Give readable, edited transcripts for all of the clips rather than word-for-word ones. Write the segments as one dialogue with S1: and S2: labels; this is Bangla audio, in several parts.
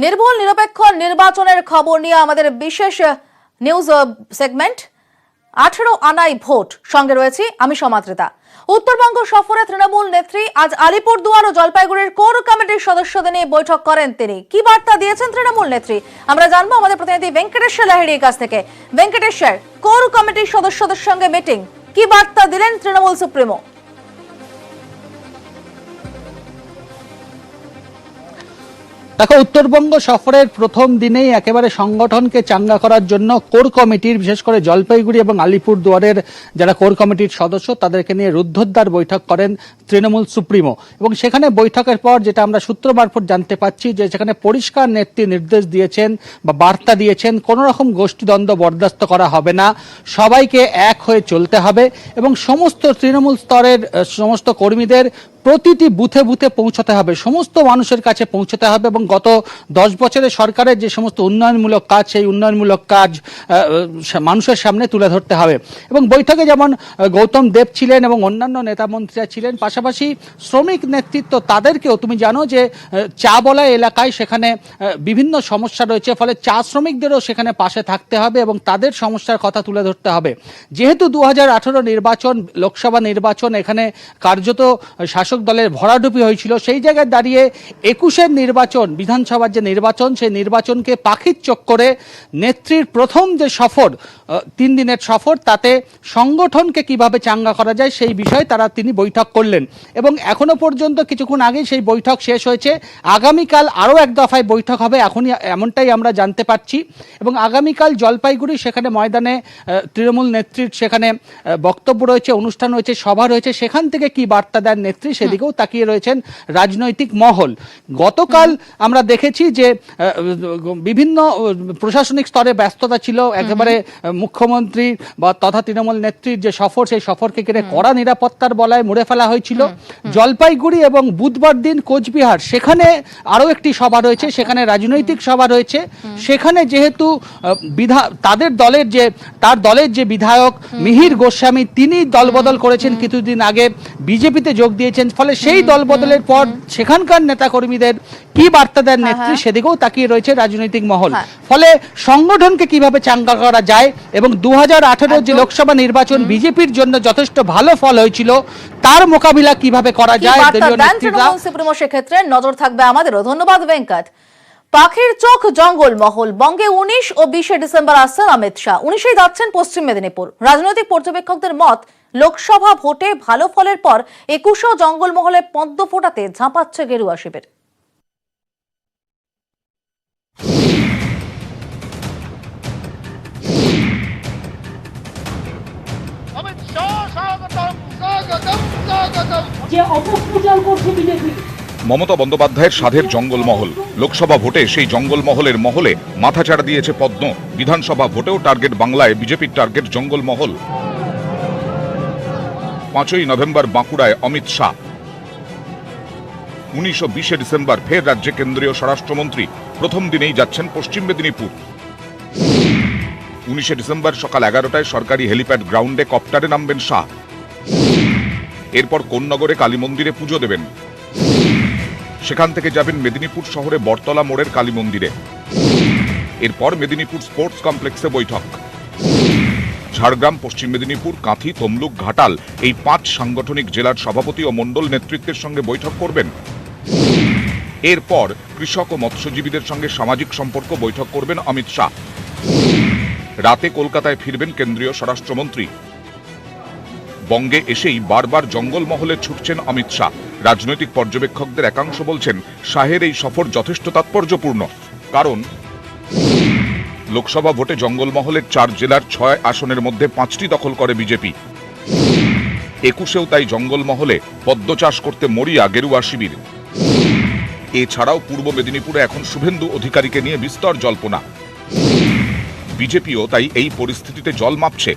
S1: নির্ভুল নিরপেক্ষ নির্বাচনের খবর নিয়ে আমাদের বিশেষ নিউজ সেগমেন্ট 18 আনাই ভোট সঙ্গে রয়েছে আমি সমাদৃতা। উত্তরবঙ্গ সফরে তৃণমূল নেত্রী আজ আলিপুরদুয়ার ও জলপাইগুড়ির কোর কমিটির সদস্যদের নিয়ে বৈঠক করেন। তিনি কি বার্তা দিয়েছেন তৃণমূল নেত্রী আমরা জানবো আমাদের প্রতিনিধি ভেঙ্কটেশ্বর লাহিড়ির কাছ থেকে। ভেঙ্কটেশ্বর, কোর কমিটির সদস্যদের সঙ্গে মিটিং, কি বার্তা দিলেন তৃণমূল সুপ্রিমো?
S2: দেখো, উত্তরবঙ্গ সফরের প্রথম দিনেই একেবারে সংগঠনকে চাঙ্গা করার জন্য কোর কমিটির, বিশেষ করে জলপাইগুড়ি এবং আলিপুরদুয়ারের যারা কোর কমিটির সদস্য তাদেরকে নিয়ে রুদ্ধদ্বার বৈঠক করেন তৃণমূল সুপ্রিমো। এবং সেখানে বৈঠকের পর যেটা আমরা সূত্র মারফত জানতে পাচ্ছি যে সেখানে পরিষ্কার নেত্রী নির্দেশ দিয়েছেন বা বার্তা দিয়েছেন, কোনো রকম গোষ্ঠীদ্বন্দ্ব বরদাস্ত করা হবে না, সবাইকে এক হয়ে চলতে হবে এবং সমস্ত তৃণমূল স্তরের সমস্ত কর্মীদের প্রতিটি বুথে বুথে পৌঁছতে হবে, সমস্ত মানুষের কাছে পৌঁছতে হবে এবং গত 10 বছরের সরকারের যে সমস্ত উন্নয়নমূলক কাজ সেই উন্নয়নমূলক কাজ মানুষের সামনে তুলে ধরতে হবে। এবং বৈঠকে যেমন গৌতম দেব ছিলেন এবং অন্যান্য নেতামন্ত্রীরা ছিলেন, পাশাপাশি শ্রমিক নেতৃত্ব তাদেরকেও, তুমি জানো যে চা বলা এলাকায় সেখানে বিভিন্ন সমস্যা রয়েছে, ফলে চা শ্রমিকদেরও সেখানে পাশে থাকতে হবে এবং তাদের সমস্যার কথা তুলে ধরতে হবে। যেহেতু 2018 নির্বাচন, লোকসভা নির্বাচন, এখানে কার্যত শাসক দলের ভরাডুবি হয়েছিল, সেই জায়গায় দাঁড়িয়ে 21-এর নির্বাচন, বিধানসভার যে নির্বাচন, সেই নির্বাচনকে পাখির চোখ করে নেত্রীর প্রথম যে সফর, 3 দিনের সফর, তাতে সংগঠনকে কিভাবে চাঙ্গা করা যায় সেই বিষয়ে তিনি বৈঠক করলেন। এবং এখনো পর্যন্ত কিছুক্ষণ আগে সেই বৈঠক শেষ হয়েছে। আগামীকাল আরও এক দফায় বৈঠক হবে, এখনই এমনটাই আমরা জানতে পারছি। এবং আগামীকাল জলপাইগুড়ি সেখানে ময়দানে তৃণমূল নেত্রীর সেখানে বক্তব্য রয়েছে, অনুষ্ঠান রয়েছে, সভা রয়েছে, সেখান থেকে কি বার্তা দেন নেত্রী সেদিকেও তাকিয়ে রয়েছেন রাজনৈতিক মহল। গতকাল আমরা দেখেছি যে বিভিন্ন প্রশাসনিক স্তরে ব্যস্ততা ছিল, একেবারে মুখ্যমন্ত্রী বা তথা তৃণমূল নেত্রীর যে সফর, সেই সফরকে ঘিরে কড়া নিরাপত্তার বলয়ে মুড়ে ফেলা হয়েছিল। জলপাইগুড়ি এবং বুধবার দিন কোচবিহার, সেখানে আরও একটি সভা রয়েছে, সেখানে রাজনৈতিক সভা রয়েছে। সেখানে যেহেতু তার দলের যে বিধায়ক মিহির গোস্বামী, তিনি দলবদল করেছেন কিছুদিন আগে, বিজেপিতে যোগ দিয়েছেন, ফলে সেই দলবদলের পর সেখানকার নেতাকর্মীদের কি বার্তা দেন নেত্রী সেদিকেও তাকিয়ে রয়েছে রাজনৈতিক মহল। ফলে সংগঠনকে কিভাবে চাঙ্গা করা যায় এবং 2018 যে লোকসভা নির্বাচন বিজেপির জন্য যথেষ্ট ভালো ফল হয়েছিল, তার মোকাবিলা কিভাবে করা যায়,
S1: সেক্ষেত্রে নজর থাকবে আমাদেরও। ধন্যবাদ ভেঙ্কট। পাখির চোখ জঙ্গল মহল, বঙ্গে 19 ও 20 ডিসেম্বর আসছেন অমিত শাহ, 19 যাচ্ছেন পশ্চিম মেদিনীপুর। রাজনৈতিক পর্যবেক্ষকদের মত, লোকসভা ভোটে ভালো ফলের পর 21 জঙ্গলমহলে পদ্ম ফোটাতে ঝাঁপাচ্ছে গেরুয়া শিবির।
S3: মমতা বন্দ্যোপাধ্যায়ের সাধের জঙ্গলমহল, লোকসভা ভোটে সেই জঙ্গলমহলের মহলে মাথাচাড়া দিয়েছে পদ্ম। বিধানসভা ভোটেও টার্গেট বাংলায়, বিজেপির টার্গেট জঙ্গলমহল। 5ই নভেম্বর বাঁকুড়ায় অমিত শাহ, 19 ও 20 ডিসেম্বর ফের রাজ্যে কেন্দ্রীয় স্বরাষ্ট্রমন্ত্রী। প্রথম দিনেই যাচ্ছেন পশ্চিম মেদিনীপুর। 19 ডিসেম্বর সকাল 11টায় সরকারি হেলিপ্যাড গ্রাউন্ডে কপ্টারে নামবেন শাহ। এরপর কোন্নগরে কালী মন্দিরে পুজো দেবেন। সেখান থেকে যাবেন মেদিনীপুর শহরে বটতলা মোড়ের কালী মন্দিরে। এরপর মেদিনীপুর স্পোর্টস কমপ্লেক্সে বৈঠক। ঝাড়গ্রাম, পশ্চিম মেদিনীপুর, কাঁথি, তমলুক, ঘাটাল, এই 5 সাংগঠনিক জেলার সভাপতি ও মণ্ডল নেতৃত্বের সঙ্গে বৈঠক করবেন। এরপর কৃষক ও মৎস্যজীবীদের সঙ্গে সামাজিক সম্পর্ক বৈঠক করবেন অমিত শাহ। রাতে কলকাতায় ফিরবেন কেন্দ্রীয় স্বরাষ্ট্রমন্ত্রী। বঙ্গে এসেই বারবার জঙ্গলমহলে ছুটছেন অমিত শাহ। রাজনৈতিক পর্যবেক্ষকদের একাংশ বলছেন শাহের এই সফর যথেষ্ট তাৎপর্যপূর্ণ, কারণ লোকসভা ভোটে জঙ্গলমহলের 4 জেলার 6 আসনের মধ্যে 5টি দখল করে বিজেপি। 21-এও তাই জঙ্গলমহলে পদ্ম চাষ করতে মরিয়া গেরুয়া শিবির। এছাড়াও পূর্ব মেদিনীপুরে এখন শুভেন্দু অধিকারীকে নিয়ে বিস্তর জল্পনা। বিজেপিও তাই এই পরিস্থিতিতে জল মাপছে।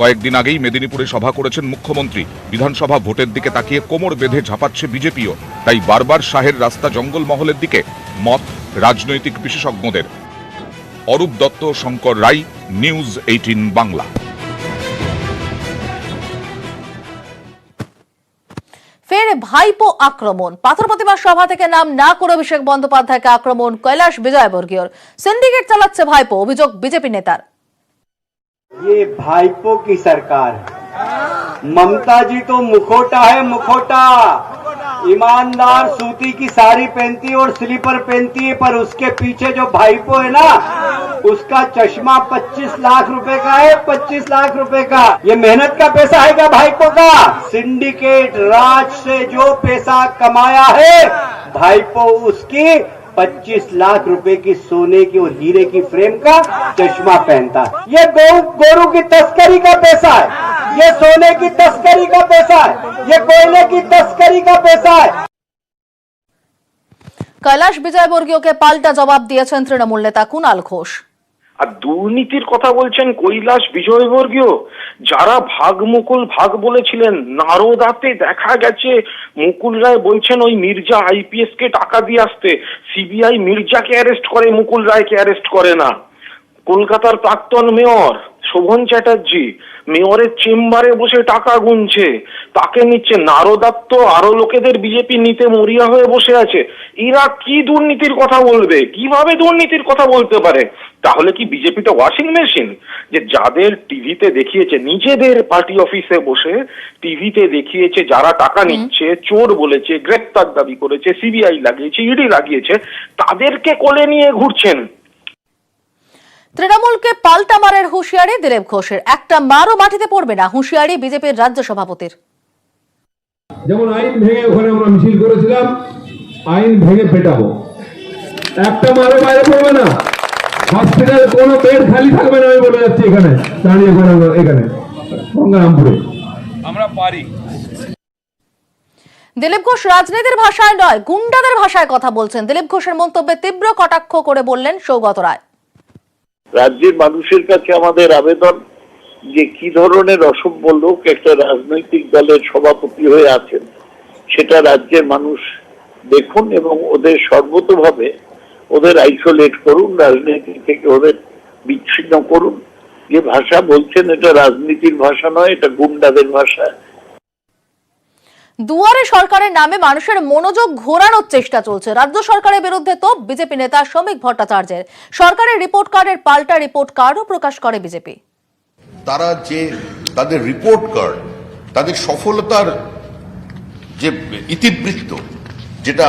S3: কয়েকদিন আগেই মেদিনীপুরে সভা করেছেন মুখ্যমন্ত্রী। বিধানসভা ভোটের দিকে তাকিয়ে কোমর বেঁধে ঝাঁপাচ্ছে বিজেপিও। তাই বারবার শাহের রাস্তা জঙ্গলমহলের দিকে, মত রাজনৈতিক বিশেষজ্ঞদের। অরূপ দত্ত, শঙ্কর রায়, নিউজ 18 বাংলা।
S1: ফের ভাইপো আক্রমণ। পাথর প্রতিমা সভা থেকে নাম না করে অভিষেক বন্দ্যোপাধ্যায়কে আক্রমণ কৈলাস বিজয়বর্গীয়র। সিন্ডিকেট চালাচ্ছে ভাইপো, অভিযোগ বিজেপি নেতার।
S4: ये भाईपो की सरकार है। ममता जी तो मुखोटा है, मुखोटा। ईमानदार सूती की साड़ी पहनती है और स्लीपर पहनती है, पर उसके पीछे जो भाईपो है ना, उसका चश्मा 25 लाख रुपए का है, 25 लाख रुपए का। ये मेहनत का पैसा है क्या भाईपो का? सिंडिकेट राज से जो पैसा कमाया है भाईपो उसकी 25 लाख रुपए की सोने की और हीरे की फ्रेम का चश्मा पहनता है। ये गोरू की तस्करी का पैसा है, ये सोने की तस्करी का पैसा है, ये कोयले की तस्करी का पैसा है।
S1: কৈলাস বিজয়বর্গীয়কে পাল্টা জবাব দিয়েছেন তৃণমূল নেতা কুণাল ঘোষ।
S5: আর দুর্নীতির কথা বলছেন কৈলাস বিজয়বর্গীয়। যারা মুকুল ভাগ বলেছিলেন, নারদাতে দেখা গেছে মুকুল রায় বলছেন ওই মির্জা আইপিএস কে টাকা দিয়ে আসতে। সিবিআই মির্জাকে অ্যারেস্ট করে, মুকুল রায়কে অ্যারেস্ট করে না। কলকাতার প্রাক্তন মেয়র শোভন চ্যাটার্জি মেয়রের চেম্বারে বসে টাকা গুনছে, তাকে নিচ্ছে। নারদাত্ত আরো লোকেদের বিজেপি নিতে মরিয়া হয়ে বসে আছে। এরা কি দুর্নীতির কথা বলবে? কিভাবে দুর্নীতির কথা বলতে পারে? তাহলে কি বিজেপিটা ওয়াশিং মেশিন? যে যাদের টিভিতে দেখিয়েছে, নিজেদের পার্টি অফিসে বসে টিভিতে দেখিয়েছে যারা টাকা নিচ্ছে, চোর বলেছে, গ্রেপ্তার দাবি করেছে, সিবিআই লাগিয়েছে, ইডি লাগিয়েছে, তাদেরকে কোলে নিয়ে ঘুরছেন।
S1: তৃণমূলকে পাল্টা মারের হুঁশিয়ারি দিলীপ ঘোষের। একটা মারও মাটিতে পড়বে না, হুঁশিয়ারি বিজেপির রাজ্য সভাপতির।
S6: যেমন আইন ভেঙে ওখানে আমরা মিছিল করেছিলাম, আইন ভেঙে পেটাবো। একটা মারও বাইরে পড়বে না, হসপিটালে কোনো বেড খালি থাকবে না, আমি বলে যাচ্ছি এখানে দাঁড়িয়ে এখানে গঙ্গারামপুরে আমরা পারি।
S1: দিলীপ ঘোষ রাজনীতির ভাষায় নয়, গুন্ডাদের ভাষায় কথা বলছেন। দিলীপ ঘোষের মন্তব্যে তীব্র কটাক্ষ করে বললেন সৌগত রায়।
S7: রাজ্যের মানুষের কাছে আমাদের আবেদন যে কি ধরনের অসভ্য লোক একটা রাজনৈতিক দলের সভাপতি হয়ে আছেন সেটা রাজ্যের মানুষ দেখুন এবং ওদের সর্বতভাবে ওদের আইসোলেট করুন, রাজনীতি থেকে ওদের বিচ্ছিন্ন করুন। যে ভাষা বলছেন এটা রাজনীতির ভাষা নয়, এটা গুন্ডাদের ভাষা।
S1: দুয়ারে সরকারের নামে মানুষের মনোযোগ ঘোরানোর চেষ্টা চলছে। রাজ্য সরকারের বিরুদ্ধে তো বিজেপি নেতা শ্রমিক ভট্টাচার্যের। সরকারের রিপোর্ট কার্ডের পাল্টা রিপোর্ট কার্ডও প্রকাশ করে বিজেপি।
S8: তারা যে তাদের রিপোর্ট কার্ড, তাদের সফলতার যে ইতিবৃত্ত, যেটা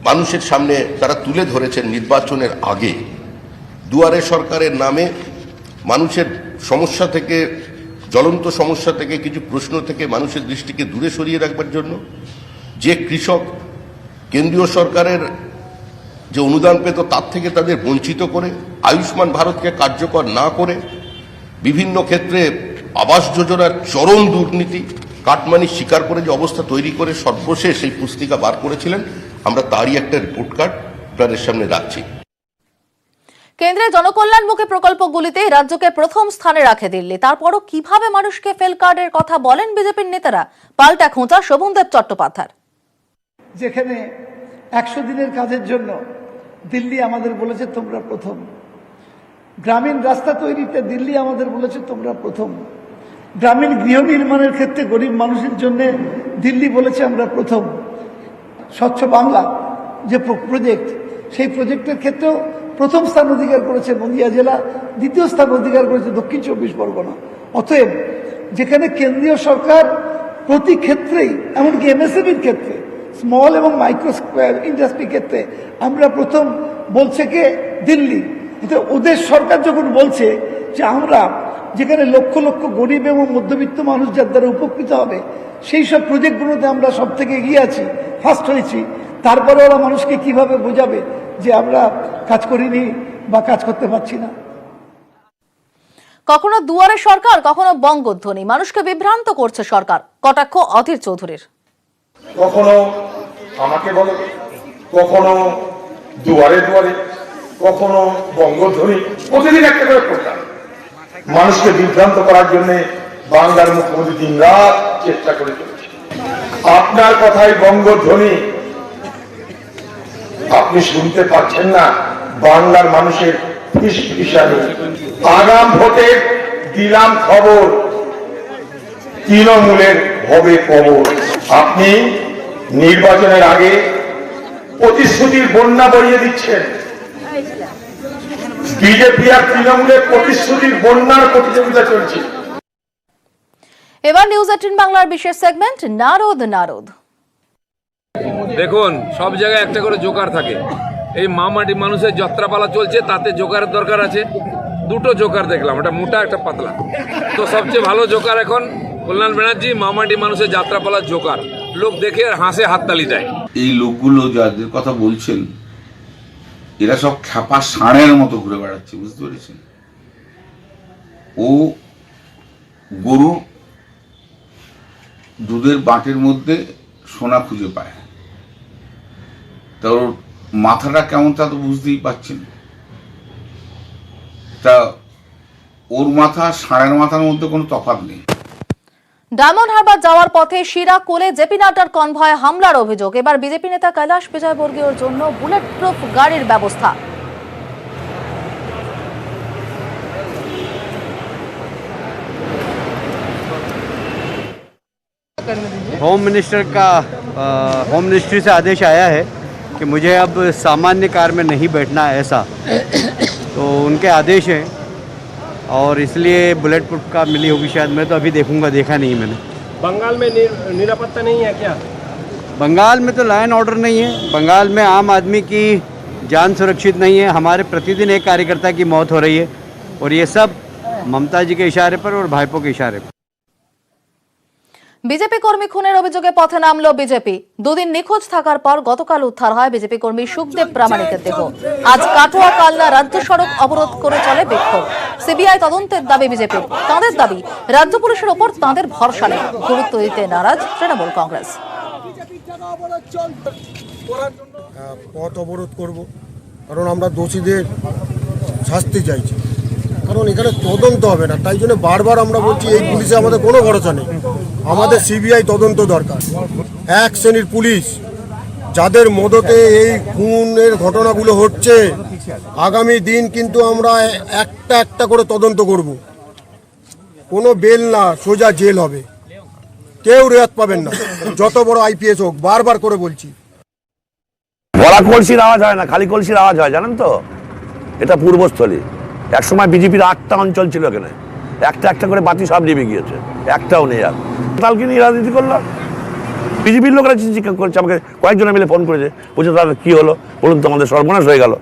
S8: মানুষের সামনে তারা তুলে ধরেছেন নির্বাচনের আগে, দুয়ারে সরকারের নামে মানুষের সমস্যা থেকে, জ্বলন্ত সমস্যা থেকে, কিছু প্রশ্ন থেকে মানুষের দৃষ্টিকে দূরে সরিয়ে রাখবার জন্য, যে কৃষক কেন্দ্রীয় সরকারের যে অনুদান পেত তার থেকে তাদের বঞ্চিত করে, আয়ুষ্মান ভারতকে কার্যকর না করে, বিভিন্ন ক্ষেত্রে আবাস যোজনার চরম দুর্নীতি, কাটমানি স্বীকার করে যে অবস্থা তৈরি করে সর্বশেষ এই পুস্তিকা বার করেছিলেন, আমরা তারই একটা রিপোর্ট কার্ড আপনাদের সামনে রাখছি।
S1: কেন্দ্রের জনকল্যাণমুখী প্রকল্পগুলিতে রাজ্যকে প্রথম স্থানে রাখে দিল্লি। তারপরও কিভাবে মানুষকে ফেল কার্ডের কথা বলেন বিজেপির নেতারা? পাল্টা খোঁচা শোভনদেব চট্টোপাধ্যায়।
S9: যেখানে 100 দিনের কাজের জন্য দিল্লি আমাদের বলেছে তোমরা প্রথম, গ্রামীণ রাস্তা তৈরিতে দিল্লি আমাদের বলেছে তোমরা প্রথম, গ্রামীণ গৃহ নির্মাণের ক্ষেত্রে গরিব মানুষের জন্য দিল্লি বলেছে আমরা প্রথম, স্বচ্ছ বাংলা যে প্রজেক্ট, সেই প্রজেক্টের ক্ষেত্রেও প্রথম স্থান অধিকার করেছে নদিয়া জেলা, দ্বিতীয় স্থান অধিকার করেছে দক্ষিণ 24 পরগনা। অতএব যেখানে কেন্দ্রীয় সরকার প্রতি ক্ষেত্রেই, এমনকি এমএসএমইর ক্ষেত্রে, স্মল এবং মাইক্রো ইন্ডাস্ট্রি ক্ষেত্রে আমরা প্রথম, বলছে কে? দিল্লি। কিন্তু ওদের সরকার যখন বলছে যে আমরা যেখানে লক্ষ লক্ষ গরিব এবং মধ্যবিত্ত মানুষ যার দ্বারা উপকৃত হবে সেই সব প্রজেক্টগুলোতে আমরা সব থেকে এগিয়ে আছি, ফার্স্ট হয়েছি, তারপরে ওরা মানুষকে কিভাবে বোঝাবে যে আমরা কাজ করিনি বা কাজ করতে পারছি না?
S1: কখনো দুয়ারে সরকার, কখনো বঙ্গধ্বনি, মানুষকে বিভ্রান্ত করছে সরকার। কটাক্ষ অধীর চৌধুরীর।
S10: কখনো আমাকে বলো, কখনো দুয়ারে দুয়ারে, কখনো বঙ্গধ্বনি, প্রতিদিন একটা করে প্রোগ্রাম। মানুষকে বিভ্রান্ত করার জন্য বাংলার মুখ্যমন্ত্রী দিন রাত চেষ্টা করে চলেছে। আপনার কথাই বঙ্গধ্বনি, আপনি শুনতে পাচ্ছেন না বাংলার মানুষের ফিসফিসানি। আগাম ভোটে দিলাম খবর, তৃণমূলের হবে কবর। আপনি নির্বাচনের আগে প্রতিশ্রুতির বন্যা বইয়ে দিচ্ছেন। বিজেপি আর তৃণমূলের প্রতিশ্রুতির বন্যার প্রতিযোগিতা চলছে।
S1: এবার নিউজ 18 বাংলার বিশেষ সেগমেন্ট নারদ নারদ।
S11: দেখুন, সব জায়গায় একটা করে জোকার থাকে। এই মামাটি মানুষের যাত্রাপালা চলছে, তাতে জোকারের দরকার আছে। দুটো জোকার দেখলাম, একটা মোটা একটা পাতলা। তো সবচেয়ে ভালো জোকার এখন কল্যাণ ব্যানার্জি, মামাটি মানুষের যাত্রাপালা জোকার। লোক দেখে আর হাসে হাততালি দেয়।
S12: এই লোকগুলো যাদের কথা বলছেন এরা সব খ্যাপা ষাঁড়ের মতো ঘুরে বেড়াচ্ছে, বুঝতে পেরেছেন? ও গরু দুধের বাটের মধ্যে সোনা খুঁজে পায়, তা ওর মাথাটা কেমন তা তো বুঝতেই পারছেন। তা ওর মাথা ষাঁড়ের মাথার মধ্যে কোনো তফাৎ নেই।
S1: ডায়মন্ড হারবার যাওয়ার পথে শিরা কোলে জেপি নাড্ডার কনভয়ে হামলার অভিযোগ। এবার বিজেপি নেতা কৈলাশ বিজয়বর্গীয়র জন্য বুলেট প্রুফ গাড়ির ব্যবস্থা।
S13: होम मिनिस्ट्री से आदेश आया है कि मुझे अब सामान्य कार में नहीं बैठना है, ऐसा तो उनके आदेश हैं और इसलिए बुलेट प्रूफ का मिली होगी शायद। मैं तो अभी देखूंगा, देखा नहीं मैंने।
S6: बंगाल में निरापत्ता नहीं है क्या?
S13: बंगाल में तो लॉ एंड ऑर्डर नहीं है, बंगाल में आम आदमी की जान सुरक्षित नहीं है। हमारे प्रतिदिन एक कार्यकर्ता की मौत हो रही है और ये सब ममता जी के इशारे पर और भाईपों के इशारे पर।
S1: বিজেপি কর্মী খুনের অভিযোগে পথে নামলো বিজেপি। দুদিন নিখোঁজ থাকার পর গতকাল উদ্ধার হয় বিজেপি কর্মী সুখদেব প্রামাণিকের দেহ। আজ কাটোয়া কালনা রাজ্য সড়ক অবরোধ করে চলে বিক্ষোভ। সিবিআই তদন্তের দাবি বিজেপির। তাঁদের দাবি, রাজ্য পুলিশের ওপর তাঁদের ভরসা নেই। গুরুত্ব দিতে নারাজ তৃণমূল কংগ্রেস।
S14: পথ অবরোধ করব, কারণ আমরা দোষীদের শাস্তি চাইছি। কারণ এখানে তদন্ত হবে না, তাই জন্য বারবার আমরা বলছি এই পুলিশে আমাদের কোনো ভরসা নেই। আমাদের সিবিআই তদন্ত দরকার। এক শ্রেণীর পুলিশ যাদের মদতে এই খুনের ঘটনাগুলো হচ্ছে, আগামী দিন কিন্তু আমরা একটা একটা করে তদন্ত করব। কোনো বেল না, সোজা জেল হবে, কেউ রেহাত পাবেন না, যত বড় আইপিএস হোক। বারবার করে বলছি,
S15: বড়া কলসির আওয়াজ হয় না, খালি কলসির আওয়াজ হয়, জানেন তো? এটা পূর্বস্থলী। একসময় বিজেপির 8টা অঞ্চল ছিল, এখানে একটা একটা করে বাতি সব নিভে গিয়েছে, একটাও নেই আর। কালকে নিয়ে রাজনীতি করলাম, বিজেপির লোকরা জিজ্ঞাসা করছে আমাকে, কয়েকজনে মিলে ফোন করেছে, বলছে তাহলে কি হলো বলুন তো, আমাদের সর্বনাশ হয়ে গেল।